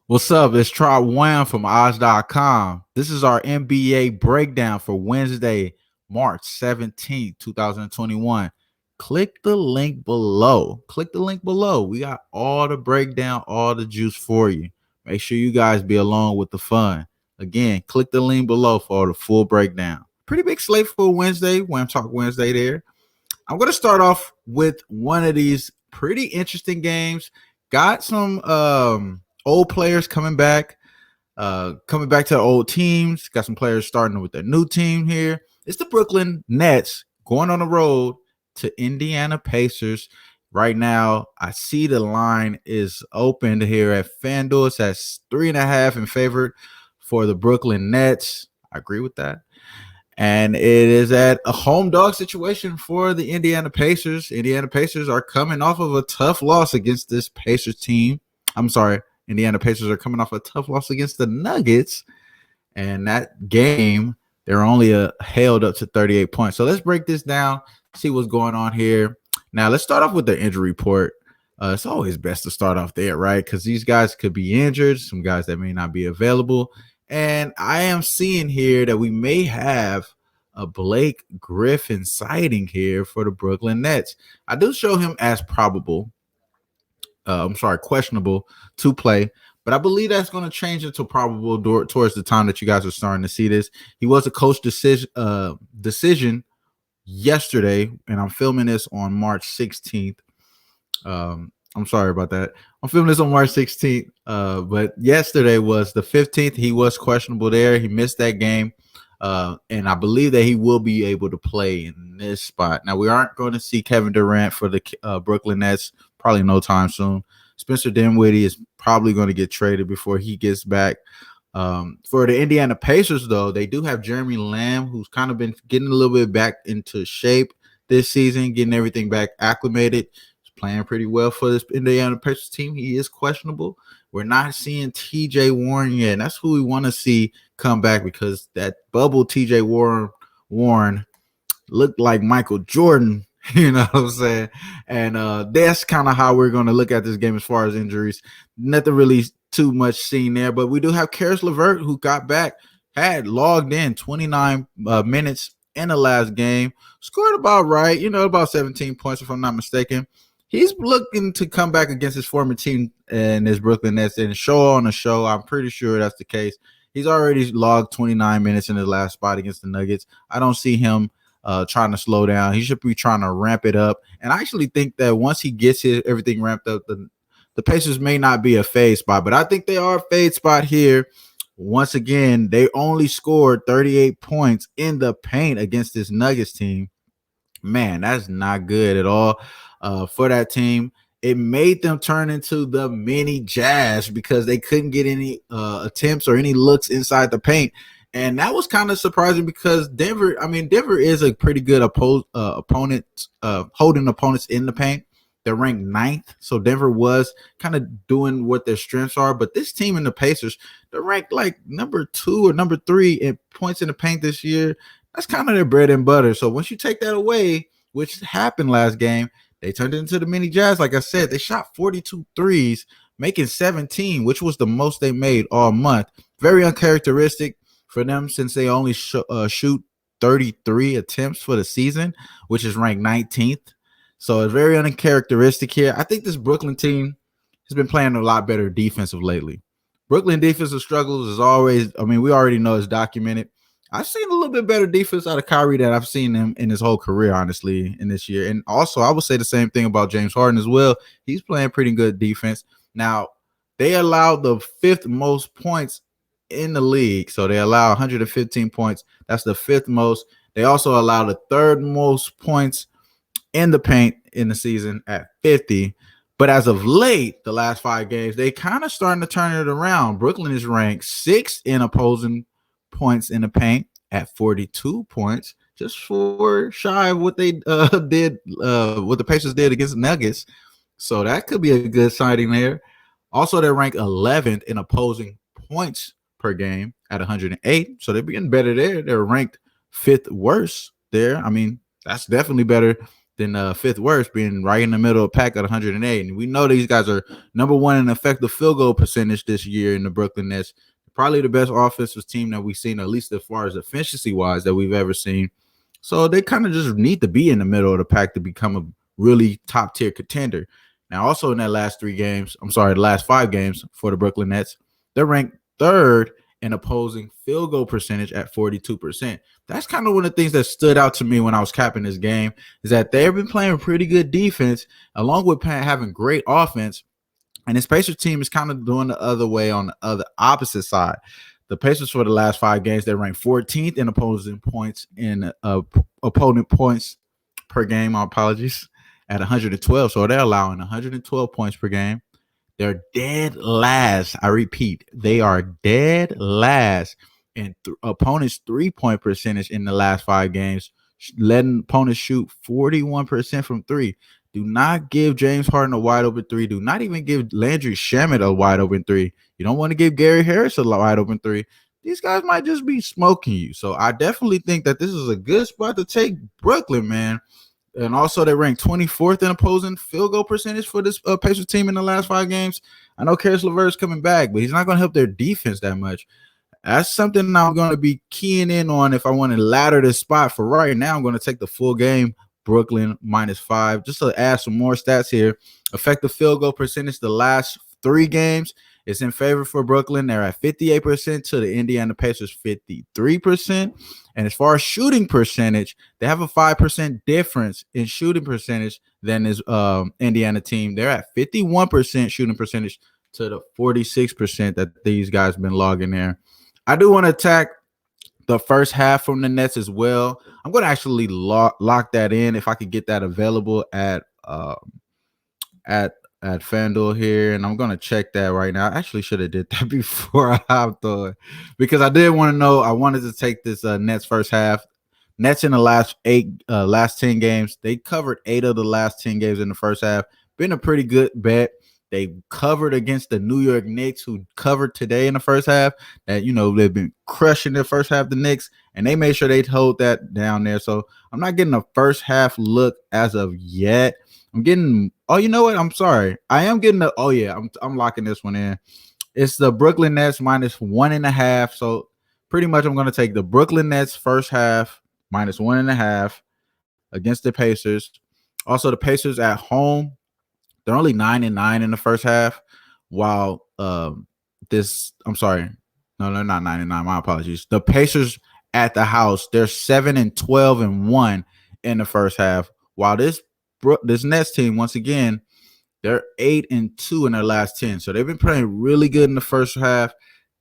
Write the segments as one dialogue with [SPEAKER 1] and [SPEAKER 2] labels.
[SPEAKER 1] What's up? It's Trot WAM from Odds.com. This is our NBA breakdown for Wednesday, March 17th, 2021. Click the link below. Click the link below. We got all the breakdown, all the juice for you. Make sure you guys be along with the fun. Again, click the link below for the full breakdown. Pretty big slate for Wednesday, WAM Talk Wednesday there. I'm going to start off with one of these pretty interesting games. Got some old players coming back to their old teams. Got some players starting with their new team here. It's the Brooklyn Nets going on the road to Indiana Pacers. Right now, I see the line is open here at FanDuel. It's at 3.5 in favor for the Brooklyn Nets. I agree with that. And it is at a home dog situation for the Indiana Pacers. Indiana Pacers are coming off of a tough loss against this Pacers team. I'm sorry, Indiana Pacers are coming off a tough loss against the Nuggets. And that game, they're only held up to 38 points. So let's break this down, see what's going on here. Now, let's start off with the injury report. It's always best to start off there, right? Because these guys could be injured, some guys that may not be available. And I am seeing here that we may have a Blake Griffin sighting here for the Brooklyn Nets. I do show him as probable. Questionable to play, but I believe that's going to change into probable towards the time that you guys are starting to see this. He was a coach decision yesterday, and I'm filming this on March 16th. I'm sorry about that. I'm filming this on March 16th, but yesterday was the 15th. He was questionable there. He missed that game, and I believe that he will be able to play in this spot. Now, we aren't going to see Kevin Durant for the Brooklyn Nets probably no time soon. Spencer Dinwiddie is probably going to get traded before he gets back. For the Indiana Pacers, though, they do have Jeremy Lamb, who's kind of been getting a little bit back into shape this season, getting everything back acclimated. He's playing pretty well for this Indiana Pacers team. He is questionable. We're not seeing TJ Warren yet, and that's who we want to see come back because that bubble TJ Warren looked like Michael Jordan. You know what I'm saying? And that's kind of how we're going to look at this game as far as injuries. Nothing really too much seen there, but we do have Karis LeVert, who got back, had logged in 29 minutes in the last game, scored about right, about 17 points if I'm not mistaken. He's looking to come back against his former team and his Brooklyn Nets and show on the show. I'm pretty sure that's the case. He's already logged 29 minutes in the last spot against the Nuggets. I don't see him trying to slow down. He should be trying to ramp it up. And I actually think that once he gets everything ramped up, the Pacers may not be a fade spot, but I think they are a fade spot here. Once again, they only scored 38 points in the paint against this Nuggets team. Man, that's not good at all for that team. It made them turn into the mini Jazz because they couldn't get any attempts or any looks inside the paint. And that was kind of surprising because Denver is a pretty good opponent, holding opponents in the paint. They're ranked 9th. So Denver was kind of doing what their strengths are. But this team in the Pacers, they're ranked like number 2 or number 3 in points in the paint this year. That's kind of their bread and butter. So once you take that away, which happened last game, they turned it into the mini Jazz. Like I said, they shot 42 threes, making 17, which was the most they made all month. Very uncharacteristic for them since they only shoot 33 attempts for the season, which is ranked 19th. So it's very uncharacteristic here. I think this Brooklyn team has been playing a lot better defensive lately. Brooklyn defensive struggles is always, we already know it's documented. I've seen a little bit better defense out of Kyrie than I've seen him in his whole career, honestly, in this year. And also, I would say the same thing about James Harden as well. He's playing pretty good defense. Now, they allowed the 5th most points in the league. So they allow 115 points. That's the 5th most. They also allow the 3rd most points in the paint in the season at 50. But as of late, the last 5 games, they kind of starting to turn it around. Brooklyn is ranked 6th in opposing points in the paint at 42 points, just 4 shy of what they did, what the Pacers did against the Nuggets. So that could be a good sighting there. Also, they're ranked 11th in opposing points per game at 108. So they're getting better there. They're ranked 5th worst there. That's definitely better than fifth worst, being right in the middle of the pack at 108. And we know these guys are number one in effective field goal percentage this year in the Brooklyn Nets. Probably the best offensive team that we've seen, at least as far as efficiency wise, that we've ever seen. So they kind of just need to be in the middle of the pack to become a really top tier contender. Now, also in that the last 5 games for the Brooklyn Nets, they're ranked third in opposing field goal percentage at 42%. That's kind of one of the things that stood out to me when I was capping this game, is that they've been playing pretty good defense along with having great offense. And this Pacers team is kind of doing the other way on the other opposite side. The Pacers for the last 5 games, they ranked 14th in opposing points in opponent points per game. My apologies, at 112. So they're allowing 112 points per game. They're dead last. I repeat, they are dead last in opponents' 3-point percentage in the last 5 games, letting opponents shoot 41% from three. Do not give James Harden a wide open three. Do not even give Landry Shamet a wide open three. You don't want to give Gary Harris a wide open three. These guys might just be smoking you. So I definitely think that this is a good spot to take Brooklyn, man. And also, they ranked 24th in opposing field goal percentage for this Pacers team in the last 5 games. I know Karis LeVert is coming back, but he's not going to help their defense that much. That's something I'm going to be keying in on if I want to ladder this spot. For right now, I'm going to take the full game, Brooklyn -5. Just to add some more stats here, effective field goal percentage the last 3 games is in favor for Brooklyn. They're at 58% to the Indiana Pacers 53%. And as far as shooting percentage, they have a 5% difference in shooting percentage than this Indiana team. They're at 51% shooting percentage to the 46% that these guys have been logging there. I do want to attack the first half from the Nets as well. I'm going to actually lock that in if I could get that available at FanDuel here, and I'm going to check that right now. I actually should have did that before I hopped on, because I did want to know. I wanted to take this Nets first half. Nets in the last 10 games, they covered 8 of the last 10 games in the first half. Been a pretty good bet. They covered against the New York Knicks, who covered today in the first half. That, they've been crushing the first half, the Knicks, and they made sure they'd hold that down there. So I'm not getting a first half look as of yet. I'm getting. Oh, you know what? I'm sorry. I am getting the. Oh yeah, I'm locking this one in. It's the Brooklyn Nets -1.5. So pretty much, I'm going to take the Brooklyn Nets first half -1.5 against the Pacers. Also, the Pacers at home, they're only 9-9 in the first half. While I'm sorry, no, they're not 9-9. My apologies. The Pacers at the house, they're 7-12-1 in the first half. While this Nets team, once again, they're 8-2 in their last 10. So they've been playing really good in the first half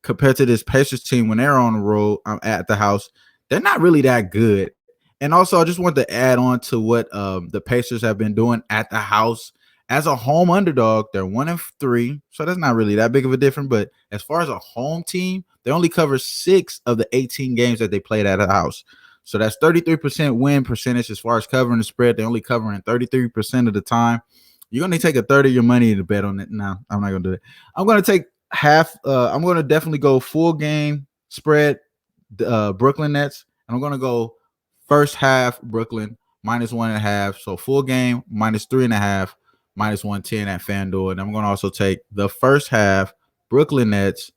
[SPEAKER 1] compared to this Pacers team when they're on the road at the house. They're not really that good. And also, I just want to add on to what the Pacers have been doing at the house. As a home underdog, they're 1-3. So that's not really that big of a difference. But as far as a home team, they only cover 6 of the 18 games that they played at the house. So that's 33% win percentage as far as covering the spread. They're only covering 33% of the time. You're going to take a third of your money to bet on it. No, I'm not going to do it. I'm going to take half. I'm going to definitely go full game spread, Brooklyn Nets. And I'm going to go first half Brooklyn -1.5. So full game -3.5, -110 at FanDuel. And I'm going to also take the first half Brooklyn Nets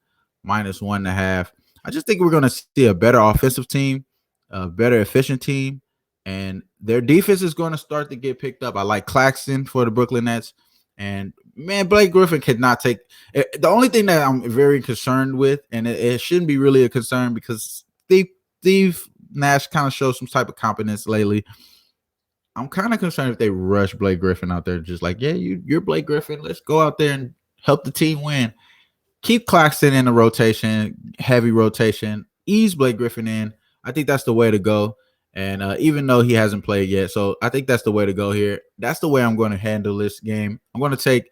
[SPEAKER 1] -1.5. I just think we're going to see a better offensive team, a better efficient team, and their defense is going to start to get picked up. I like Claxton for the Brooklyn Nets, and man, Blake Griffin cannot take it. The only thing that I'm very concerned with, and it shouldn't be really a concern because Steve Nash kind of showed some type of competence lately. I'm kind of concerned if they rush Blake Griffin out there, just like, yeah, you're Blake Griffin. Let's go out there and help the team win. Keep Claxton in the rotation, heavy rotation, ease Blake Griffin in. I think that's the way to go. And even though he hasn't played yet, so I think that's the way to go here. That's the way I'm going to handle this game. I'm going to take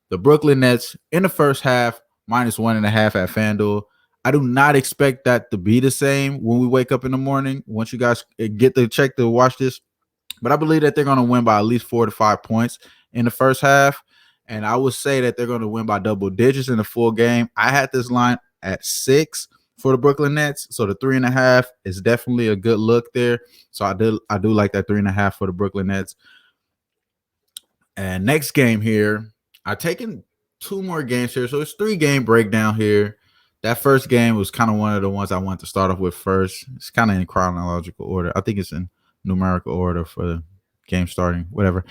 [SPEAKER 1] the Brooklyn Nets in the first half -1.5 at FanDuel. I do not expect that to be the same when we wake up in the morning. Once you guys get the check to watch this, but I believe that they're going to win by at least 4 to 5 points in the first half. And I would say that they're going to win by double digits in the full game. I had this line at 6 for the Brooklyn Nets. So the 3.5 is definitely a good look there. So I do like that 3.5 for the Brooklyn Nets. And next game here, I've taken 2 more games here. So it's 3-game breakdown here. That first game was kind of one of the ones I wanted to start off with first. It's kind of in chronological order. I think it's in numerical order for the game starting, whatever.